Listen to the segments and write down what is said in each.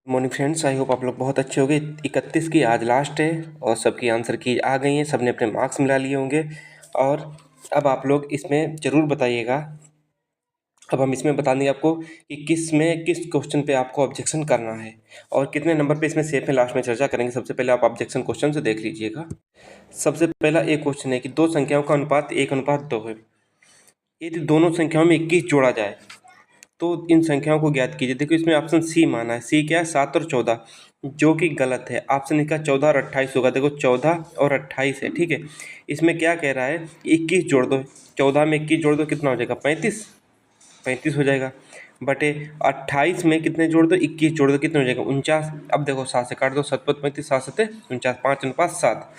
Morning friends, I hope आप लोग बहुत अच्छे होंगे। 31 की आज लास्ट है और सबकी आंसर की आ गई हैं, सबने अपने मार्क्स मिला लिए होंगे। और अब आप लोग इसमें ज़रूर बताइएगा। अब हम इसमें बता देंगे आपको कि किस क्वेश्चन पे आपको ऑब्जेक्शन करना है और कितने नंबर पे इसमें सेफ है, लास्ट में चर्चा करेंगे। सबसे पहले आप ऑब्जेक्शन क्वेश्चन से देख लीजिएगा। सबसे पहला एक क्वेश्चन है कि दो संख्याओं का अनुपात 1:2 है। यदि दोनों संख्याओं में 21 जोड़ा जाए तो इन संख्याओं को ज्ञात कीजिए। देखो इसमें ऑप्शन सी माना है। सी क्या है? 7 और 14, जो कि गलत है। ऑप्शन इसका 14 और 28 होगा। देखो 14 और 28 है, ठीक है। इसमें क्या कह रहा है? 21 जोड़ दो। 14 में 21 जोड़ दो, कितना हो जाएगा? 35। 35 हो जाएगा। बटे 28 में कितने जोड़ दो? 21 जोड़ दो, कितने हो जाएगा? 49। अब देखो 7 से काट दो, 7 5 35, 7 7 49, 5 7।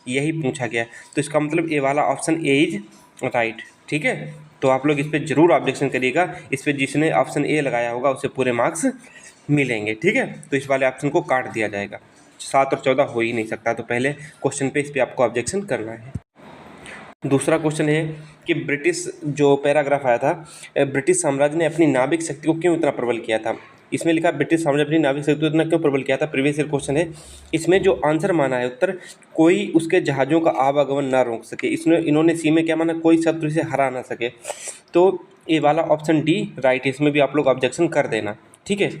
यही पूछा गया है। तो इसका मतलब ए वाला ऑप्शन ए इज राइट, ठीक है। तो आप लोग इस पर जरूर ऑब्जेक्शन करिएगा। इस पर जिसने ऑप्शन ए लगाया होगा उसे पूरे मार्क्स मिलेंगे, ठीक है। तो इस वाले ऑप्शन को काट दिया जाएगा। 7 और 14 हो ही नहीं सकता। तो पहले क्वेश्चन पे इस पर आपको ऑब्जेक्शन करना है। दूसरा क्वेश्चन है कि ब्रिटिश जो पैराग्राफ आया था, ब्रिटिश साम्राज्य ने अपनी नाविक शक्ति को क्यों इतना प्रबल किया था। इसमें लिखा ब्रिटिश साम्राज्य अपनी नाविक शक्ति को इतना क्यों प्रबल किया था। प्रीवियस ईयर क्वेश्चन है। इसमें जो आंसर माना है उत्तर, कोई उसके जहाज़ों का आवागमन ना रोक सके। इसमें इन्होंने सी में क्या माना? कोई शत्रु से हरा ना सके। तो ये वाला ऑप्शन डी राइट है। इसमें भी आप लोग ऑब्जेक्शन कर देना, ठीक है।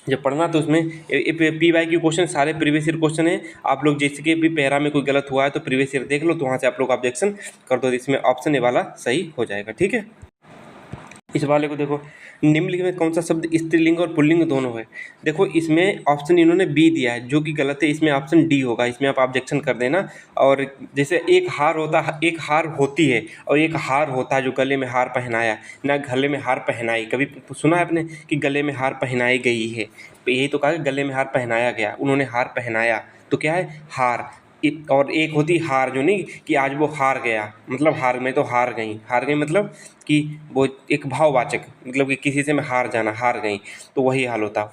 जब पढ़ना तो उसमें पी वाई क्यू क्वेश्चन सारे प्रीवियस ईयर क्वेश्चन है। आप लोग जैसे कि भी पैरा में कोई गलत हुआ है तो प्रीवियस ईयर देख लो, तो वहाँ से आप लोग ऑब्जेक्शन कर दो। इसमें ऑप्शन ए वाला सही हो जाएगा, ठीक है। इस वाले को देखो, निम्नलिखित में कौन सा शब्द स्त्रीलिंग और पुल्लिंग दोनों है। देखो इसमें ऑप्शन इन्होंने बी दिया है, जो कि गलत है। इसमें ऑप्शन डी होगा। इसमें आप ऑब्जेक्शन कर देना। और जैसे एक हार होता, एक हार होती है और एक हार होता है जो गले में हार पहनाया, ना गले में हार पहनाई। कभी सुना है आपने कि गले में हार पहनाई गई है? तो यही तो कहा कि गले में हार पहनाया गया, उन्होंने हार पहनाया, तो क्या है? हार। और एक होती हार, जो नहीं कि आज वो हार गया, मतलब हार में तो हार गई। हार गई मतलब कि वो एक भाववाचक, मतलब कि किसी से मैं हार जाना, हार गई, तो वही हाल होता।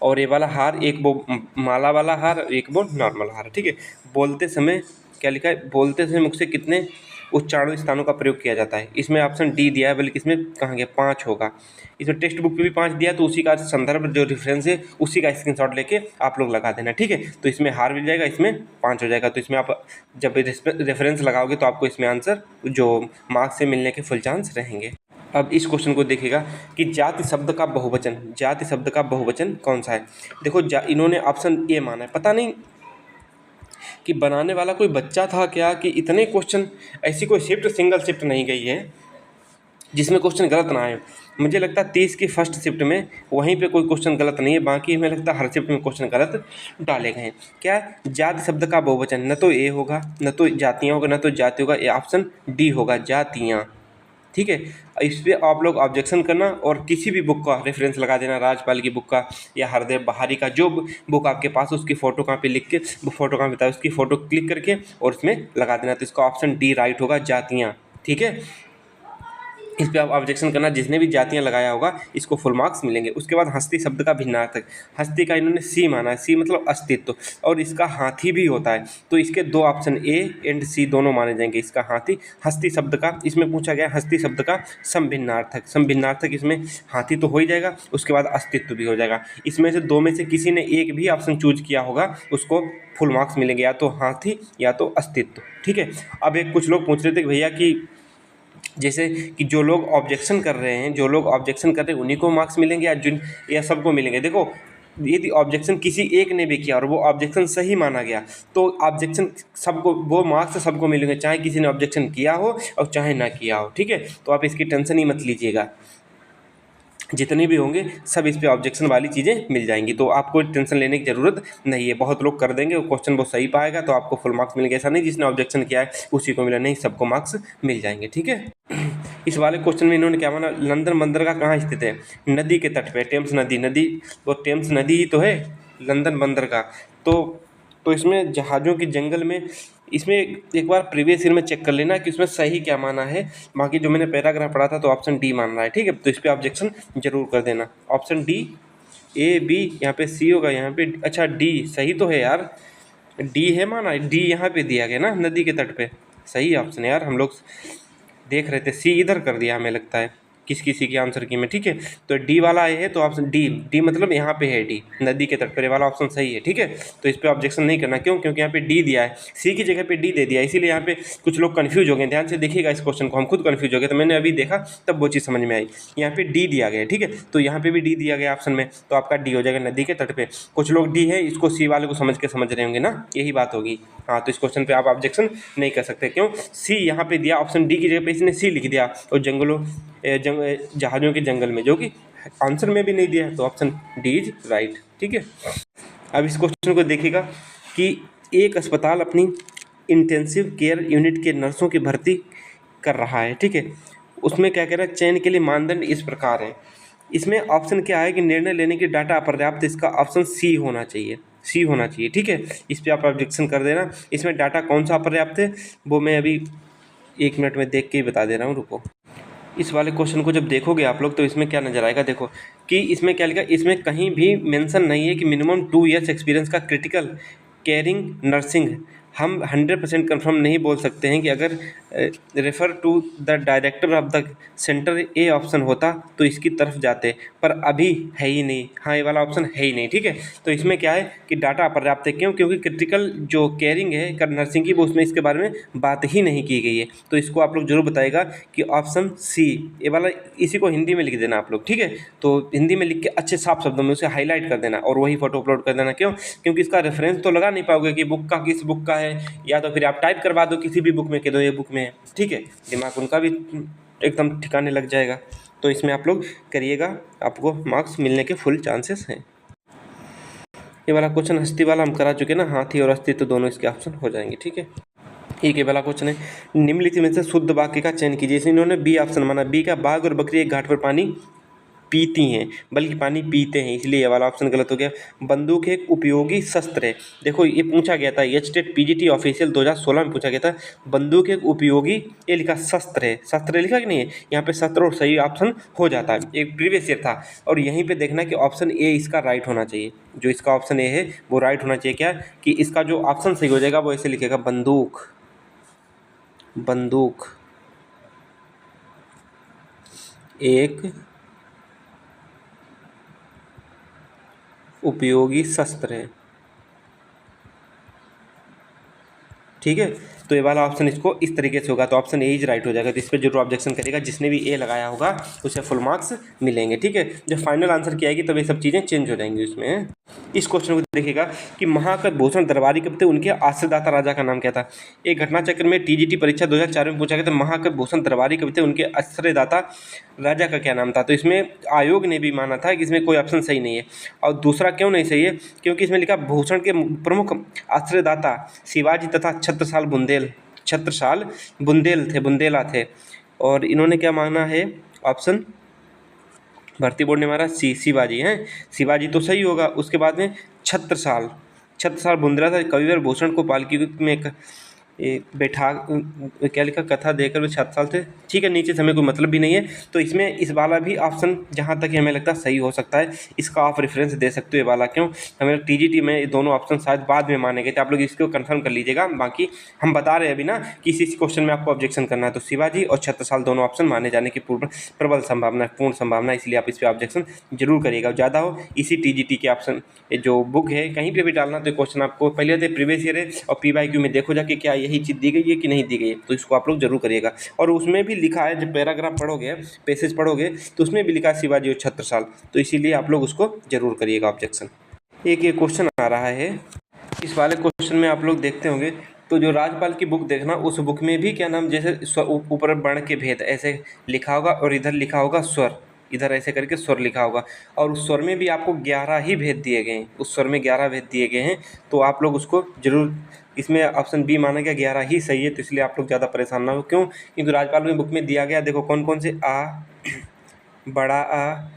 और ये वाला हार, एक वो माला वाला हार, एक वो नॉर्मल हार, ठीक है। बोलते समय क्या लिखा है? बोलते समय मुख से कितने उच्चारण स्थानों का प्रयोग किया जाता है। इसमें ऑप्शन डी दिया है, बल्कि इसमें कहाँ गया? 5 होगा। इसमें टेक्स्ट बुक पे भी 5 दिया, तो उसी का संदर्भ जो रेफरेंस है उसी का स्क्रीनशॉट लेके आप लोग लगा देना, ठीक है। तो इसमें हार मिल जाएगा, इसमें 5 हो जाएगा। तो इसमें आप जब रेफरेंस लगाओगे तो आपको इसमें आंसर जो मार्क्स से मिलने के फुल चांस रहेंगे। अब इस क्वेश्चन को देखिएगा कि जाति शब्द का बहुवचन, जाति शब्द का बहुवचन कौन सा है। देखो इन्होंने ऑप्शन ए माना है। पता नहीं कि बनाने वाला कोई बच्चा था क्या, कि इतने क्वेश्चन, ऐसी कोई शिफ्ट सिंगल शिफ्ट नहीं गई है जिसमें क्वेश्चन गलत ना आए। मुझे लगता है 30 की फर्स्ट शिफ्ट में वहीं पे कोई क्वेश्चन गलत नहीं है, बाकी हमें लगता है हर शिफ्ट में क्वेश्चन गलत डाले गए हैं। क्या? जाति शब्द का बहुवचन, न तो ए होगा, न तो जातियाँ होगा, न तो जाति होगा। ये ऑप्शन डी होगा, जातियाँ, ठीक है। इस पर आप लोग ऑब्जेक्शन करना और किसी भी बुक का रेफरेंस लगा देना, राजपाल की बुक का या हरदेव बहारी का, जो बुक आपके पास उसकी फ़ोटो कॉपी लिख के, फ़ोटो कॉपी बताए उसकी फ़ोटो क्लिक करके और उसमें लगा देना। तो इसका ऑप्शन डी राइट होगा, जातियाँ, ठीक है। इस पर आप ऑब्जेक्शन करना। जिसने भी जातियाँ लगाया होगा इसको फुल मार्क्स मिलेंगे। उसके बाद हस्ती शब्द का भिन्नार्थक, हस्ती का इन्होंने सी माना है। सी मतलब अस्तित्व, और इसका हाथी भी होता है। तो इसके दो ऑप्शन ए एंड सी दोनों माने जाएंगे। इसका हाथी, हस्ती शब्द का इसमें पूछा गया, हस्ती शब्द का समभिन्नार्थक, समभिन्नार्थक इसमें हाथी तो हो ही जाएगा, उसके बाद अस्तित्व भी हो जाएगा। इसमें से दो में से किसी ने एक भी ऑप्शन चूज किया होगा उसको फुल मार्क्स मिलेंगे, या तो हाथी या तो अस्तित्व, ठीक है। अब एक कुछ लोग पूछ रहे थे कि भैया कि जैसे कि जो लोग ऑब्जेक्शन कर रहे हैं, जो लोग ऑब्जेक्शन कर रहे हैं उन्हीं को मार्क्स मिलेंगे या जिन, या सबको मिलेंगे। देखो यदि ऑब्जेक्शन किसी एक ने भी किया और वो ऑब्जेक्शन सही माना गया तो ऑब्जेक्शन सबको, वो मार्क्स सबको मिलेंगे, चाहे किसी ने ऑब्जेक्शन किया हो और चाहे ना किया हो, ठीक है। तो आप इसकी टेंशन ही मत लीजिएगा, जितने भी होंगे सब इस पे ऑब्जेक्शन वाली चीज़ें मिल जाएंगी। तो आपको टेंशन लेने की ज़रूरत नहीं है। बहुत लोग कर देंगे, वो क्वेश्चन बहुत सही पाएगा तो आपको फुल मार्क्स मिलेंगे। ऐसा नहीं जिसने ऑब्जेक्शन किया है उसी को मिला, नहीं, सबको मार्क्स मिल जाएंगे, ठीक है। इस वाले क्वेश्चन में इन्होंने क्या माना? लंदन बंदरगाह कहाँ स्थित है? नदी के तट पे, टेम्स नदी, नदी वो टेम्स नदी ही तो है लंदन बंदरगाह। तो इसमें जहाज़ों के जंगल में, इसमें एक बार प्रीवियस ईयर में चेक कर लेना कि उसमें सही क्या माना है। बाकी जो मैंने पैराग्राफ पढ़ा था तो ऑप्शन डी मान रहा है, ठीक है। तो इस पर ऑब्जेक्शन जरूर कर देना। ऑप्शन डी, ए बी, यहाँ पे सी होगा, यहाँ पे अच्छा डी सही तो है यार, डी है माना, डी यहाँ पे दिया गया ना, नदी के तट पे, सही ऑप्शन है यार। हम लोग देख रहे थे, सी इधर कर दिया हमें लगता है। किस किसी की आंसर की में, ठीक है। तो डी वाला ए है तो ऑप्शन डी मतलब यहाँ पे है डी, नदी के तट पर, ये वाला ऑप्शन सही है, ठीक है। तो इस पर ऑब्जेक्शन नहीं करना, क्यों? क्योंकि यहाँ पे डी दिया है, सी की जगह पे डी दे दिया, इसीलिए यहाँ पे कुछ लोग कन्फ्यूज हो गए। ध्यान से देखिएगा इस क्वेश्चन को, हम खुद कन्फ्यूज हो गए, तो मैंने अभी देखा तब वो चीज़ समझ में आई। यहाँ पे डी दिया गया है, ठीक है, तो यहाँ पे भी डी दिया गया ऑप्शन में, तो आपका डी हो जाएगा नदी के तट पे। कुछ लोग डी है इसको सी वाले को समझ रहे होंगे ना, यही बात होगी। हाँ, तो इस क्वेश्चन पे आप ऑब्जेक्शन नहीं कर सकते, क्यों? सी यहाँ पे दिया, ऑप्शन डी की जगह पे इसने सी लिख दिया, और जहाज़ों के जंगल में, जो कि आंसर में भी नहीं दिया है, तो ऑप्शन डी इज राइट, ठीक है। अब इस क्वेश्चन को देखिएगा कि एक अस्पताल अपनी इंटेंसिव केयर यूनिट के नर्सों की भर्ती कर रहा है, ठीक है। उसमें क्या कह रहा है, चयन के लिए मानदंड इस प्रकार है। इसमें ऑप्शन क्या है कि निर्णय लेने की डाटा अपर्याप्त, इसका ऑप्शन सी होना चाहिए, सी होना चाहिए, ठीक है। इस पर आप ऑब्जेक्शन कर देना। इसमें डाटा कौन सा अपर्याप्त है वो मैं अभी 1 मिनट में देख के ही बता दे रहा हूँ, रुको। इस वाले क्वेश्चन को जब देखोगे आप लोग तो इसमें क्या नज़र आएगा, देखो कि इसमें क्या लिखा, इसमें कहीं भी मेंशन नहीं है कि मिनिमम 2 ईयर्स एक्सपीरियंस का क्रिटिकल केयरिंग नर्सिंग। हम 100% कंफर्म नहीं बोल सकते हैं कि अगर refer to the director of the centre a option होता तो इसकी तरफ जाते, पर अभी है ही नहीं। हाँ, ये वाला ऑप्शन है ही नहीं, ठीक है। तो इसमें क्या है कि डाटा अपर्याप्त है, क्यों? क्योंकि क्रिटिकल जो केयरिंग है कर नर्सिंग की, वो उसमें इसके बारे में बात ही नहीं की गई है। तो इसको आप लोग जरूर बताएगा कि ऑप्शन सी, ये वाला, इसी को हिंदी में लिख देना आप लोग, ठीक है। तो हिंदी में लिख के अच्छे साफ शब्दों में उसे हाईलाइट कर देना और वही फोटो अपलोड कर देना, क्यों? क्योंकि इसका रेफरेंस तो लगा नहीं पाओगे कि बुक का किस बुक का है, या तो फिर आप टाइप करवा दो किसी भी बुक में, कह दो ये बुक में है, ठीक है। दिमाग उनका भी एकदम ठिकाने लग जाएगा। तो इसमें आप लोग करिएगा, आपको मार्क्स मिलने के फुल चांसेस हैं। ये वाला क्वेश्चन हस्ती वाला हम करा चुके ना, हाथी और हस्ती तो दोनों इसके ऑप्शन हो जाएंगे, ठीक है। एक ये वाला क्वेश्चन है, निम्नलिखित में से शुद्ध वाक्य का चयन कीजिए। इसमें इन्होंने बी ऑप्शन माना, बी का बाघ और बकरी एक घाट पर पानी पीती हैं, बल्कि पानी पीते हैं, इसलिए ये वाला ऑप्शन गलत हो गया। बंदूक एक उपयोगी शस्त्र है, देखो ये पूछा गया था, एचटेट पीजीटी ऑफिशियल 2016 में पूछा गया था। बंदूक एक उपयोगी, ये लिखा शस्त्र है, शस्त्र लिखा कि नहीं है, यहाँ पे शस्त्र और सही ऑप्शन हो जाता है, एक प्रीवियस ईयर था। और यहीं पे देखना कि ऑप्शन ए इसका राइट होना चाहिए, जो इसका ऑप्शन ए है वो राइट होना चाहिए। क्या कि इसका जो ऑप्शन सही हो जाएगा वो ऐसे लिखेगा, बंदूक एक उपयोगी शस्त्र है, ठीक है। तो ये वाला ऑप्शन इसको इस तरीके से होगा, तो ऑप्शन ए इज राइट हो जाएगा। तो इस पर जरूर ऑब्जेक्शन करेगा, जिसने भी ए लगाया होगा उसे फुल मार्क्स मिलेंगे, ठीक है। जब फाइनल आंसर की आएगी तब ये सब चीज़ें चेंज हो जाएंगी उसमें। इस क्वेश्चन को देखिएगा कि महाकवि दरबारी कवि थे, उनके आश्रयदाता राजा का नाम क्या था। एक घटना चक्र में टीजीटी परीक्षा 2004 में पूछा गया था, महाकवि दरबारी कवि थे, उनके आश्रयदाता राजा का क्या नाम था। तो इसमें आयोग ने भी माना था कि इसमें कोई ऑप्शन सही नहीं है। और दूसरा क्यों नहीं सही है, क्योंकि इसमें लिखा भूषण के प्रमुख आश्रयदाता शिवाजी तथा छत्रसाल बुंदेला थे। और इन्होंने क्या माना है, ऑप्शन भर्ती बोर्ड ने मारा सी, शिवाजी हैं, शिवाजी तो सही होगा। उसके बाद में छत्रसाल बुंदेला था, कविवर भूषण को पालकी में बैठा, क्या लिखा, कथा देकर वे 7 साल थे, ठीक है। नीचे समय कोई मतलब भी नहीं है, तो इसमें इस वाला भी ऑप्शन जहाँ तक हमें लगता है सही हो सकता है। इसका आप रेफरेंस दे सकते हो, ये वाला क्यों, हमें टीजीटी में ये दोनों ऑप्शन शायद बाद में माने गए थे, आप लोग इसको कंफर्म कर लीजिएगा। बाकी हम बता रहे हैं अभी ना कि इस क्वेश्चन में आपको ऑब्जेक्शन करना है, तो शिवाजी और 6 साल दोनों ऑप्शन माने जाने की प्रबल संभावना, पूर्ण संभावना, इसलिए आप इस पर ऑब्जेक्शन जरूर करिएगा। ज़्यादा हो इसी टीजीटी के ऑप्शन जो बुक है कहीं पर भी डालना, तो क्वेश्चन आपको पहले से प्रीवियस ईयर है और PYQ में देखो जाके क्या यही चीज़ दी गई है कि नहीं दी गई है, तो इसको आप लोग जरूर करिएगा। और उसमें भी लिखा है, जब पैराग्राफ पढ़ोगे, पैसेज पढ़ोगे, तो उसमें भी लिखा है शिवाजी और 6 साल, तो इसीलिए आप लोग उसको जरूर करिएगा ऑब्जेक्शन। एक ये क्वेश्चन आ रहा है, इस वाले क्वेश्चन में आप लोग देखते होंगे, तो जो राजपाल की बुक देखना, उस बुक में भी क्या नाम, जैसे ऊपर वर्ण के भेद ऐसे लिखा होगा और इधर लिखा होगा स्वर, इधर ऐसे करके स्वर लिखा होगा, और उस स्वर में भी आपको 11 ही भेद दिए गए हैं, उस स्वर में 11 भेद दिए गए हैं। तो आप लोग उसको जरूर, इसमें ऑप्शन बी माना गया 11 ही सही है, तो इसलिए आप लोग ज़्यादा परेशान ना हो। क्यों? क्योंकि राजपाल की बुक में दिया गया, देखो कौन कौन से, आ, बड़ा आ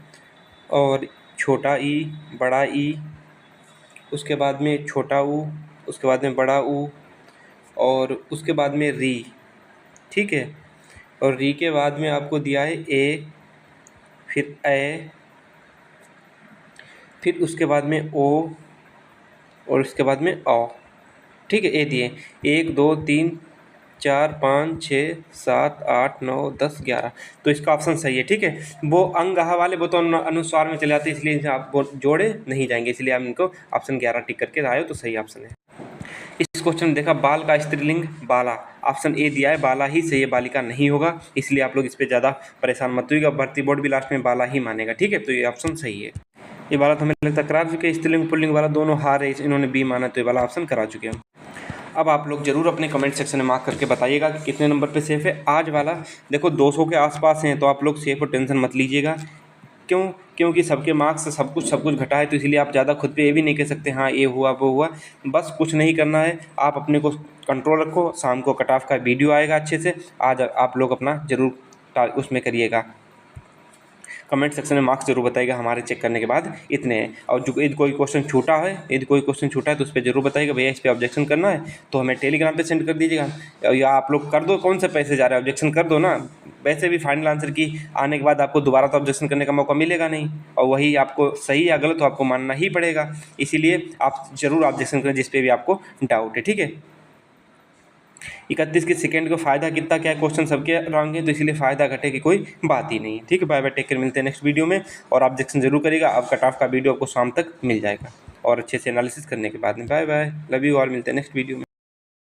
और छोटा ई, बड़ा ई, उसके बाद में छोटा ऊ, उसके बाद में बड़ा ऊ, और उसके बाद में री, ठीक है। और री के बाद में आपको दिया है ए, फिर ए, फिर उसके बाद में ओ, और उसके बाद में औ, ठीक है। ए दिए 1 2 3 4 5 6 7 8 9 10 11। तो इसका ऑप्शन सही है, ठीक है। वो अंगहा वाले वो तो अनुस्वार में चले जाते हैं, इसलिए इनसे आप वो जोड़े नहीं जाएंगे, इसलिए आप इनको ऑप्शन 11 टिक करके आए हो तो सही ऑप्शन है। इस क्वेश्चन में देखा बाल का स्त्रीलिंग बाला, ऑप्शन ए दिया है बाला ही सही है, बालिका नहीं होगा, इसलिए आप लोग इस पर ज़्यादा परेशान मत होइएगा, भर्ती बोर्ड भी लास्ट में बाला ही मानेगा, ठीक है। तो ये ऑप्शन सही है। ये वाला तो हमें लगता है करा चुके हैं, स्त्रीलिंग पुल्लिंग वाला दोनों हार है, इन्होंने बी माना, तो ये वाला ऑप्शन करा चुके हैं। अब आप लोग जरूर अपने कमेंट सेक्शन में मार्क करके बताइएगा कि कितने नंबर पे सेफ है। आज वाला देखो 200 के आसपास हैं, तो आप लोग सेफ और टेंशन मत लीजिएगा। क्यों? क्योंकि सबके मार्क्स से सब कुछ घटा है, तो इसलिए आप ज़्यादा खुद पे ये भी नहीं कह सकते हाँ ये हुआ वो हुआ। बस कुछ नहीं करना है, आप अपने को कंट्रोल रखो। शाम को कट ऑफ का वीडियो आएगा अच्छे से, आज आप लोग अपना ज़रूर उसमें करिएगा। कमेंट सेक्शन में मार्क्स जरूर बताइएगा हमारे चेक करने के बाद इतने हैं। और जो यदि कोई क्वेश्चन छूटा है, तो उस पर जरूर बताइएगा भैया इस पर ऑब्जेक्शन करना है, तो हमें टेलीग्राम पे सेंड कर दीजिएगा, या आप लोग कर दो, कौन से पैसे जा रहे हैं, ऑब्जेक्शन कर दो ना। वैसे भी फाइनल आंसर की आने के बाद आपको दोबारा तो ऑब्जेक्शन करने का मौका मिलेगा नहीं, और वही आपको सही या गलत तो आपको मानना ही पड़ेगा, इसीलिए आप जरूर ऑब्जेक्शन करें जिस पे भी आपको डाउट है, ठीक है। 31 के सेकंड को फ़ायदा कितना क्या है, क्वेश्चन सबके रॉन्ग है, तो इसलिए फ़ायदा घटे की कोई बात ही नहीं, ठीक है। बाय बाय, टेक केयर, मिलते हैं नेक्स्ट वीडियो में। और ऑब्जेक्शन जरूर करिएगा, अब कट ऑफ का वीडियो आपको शाम तक मिल जाएगा और अच्छे से एनालिसिस करने के बाद में। Bye bye, love you all, मिलते हैं नेक्स्ट वीडियो में।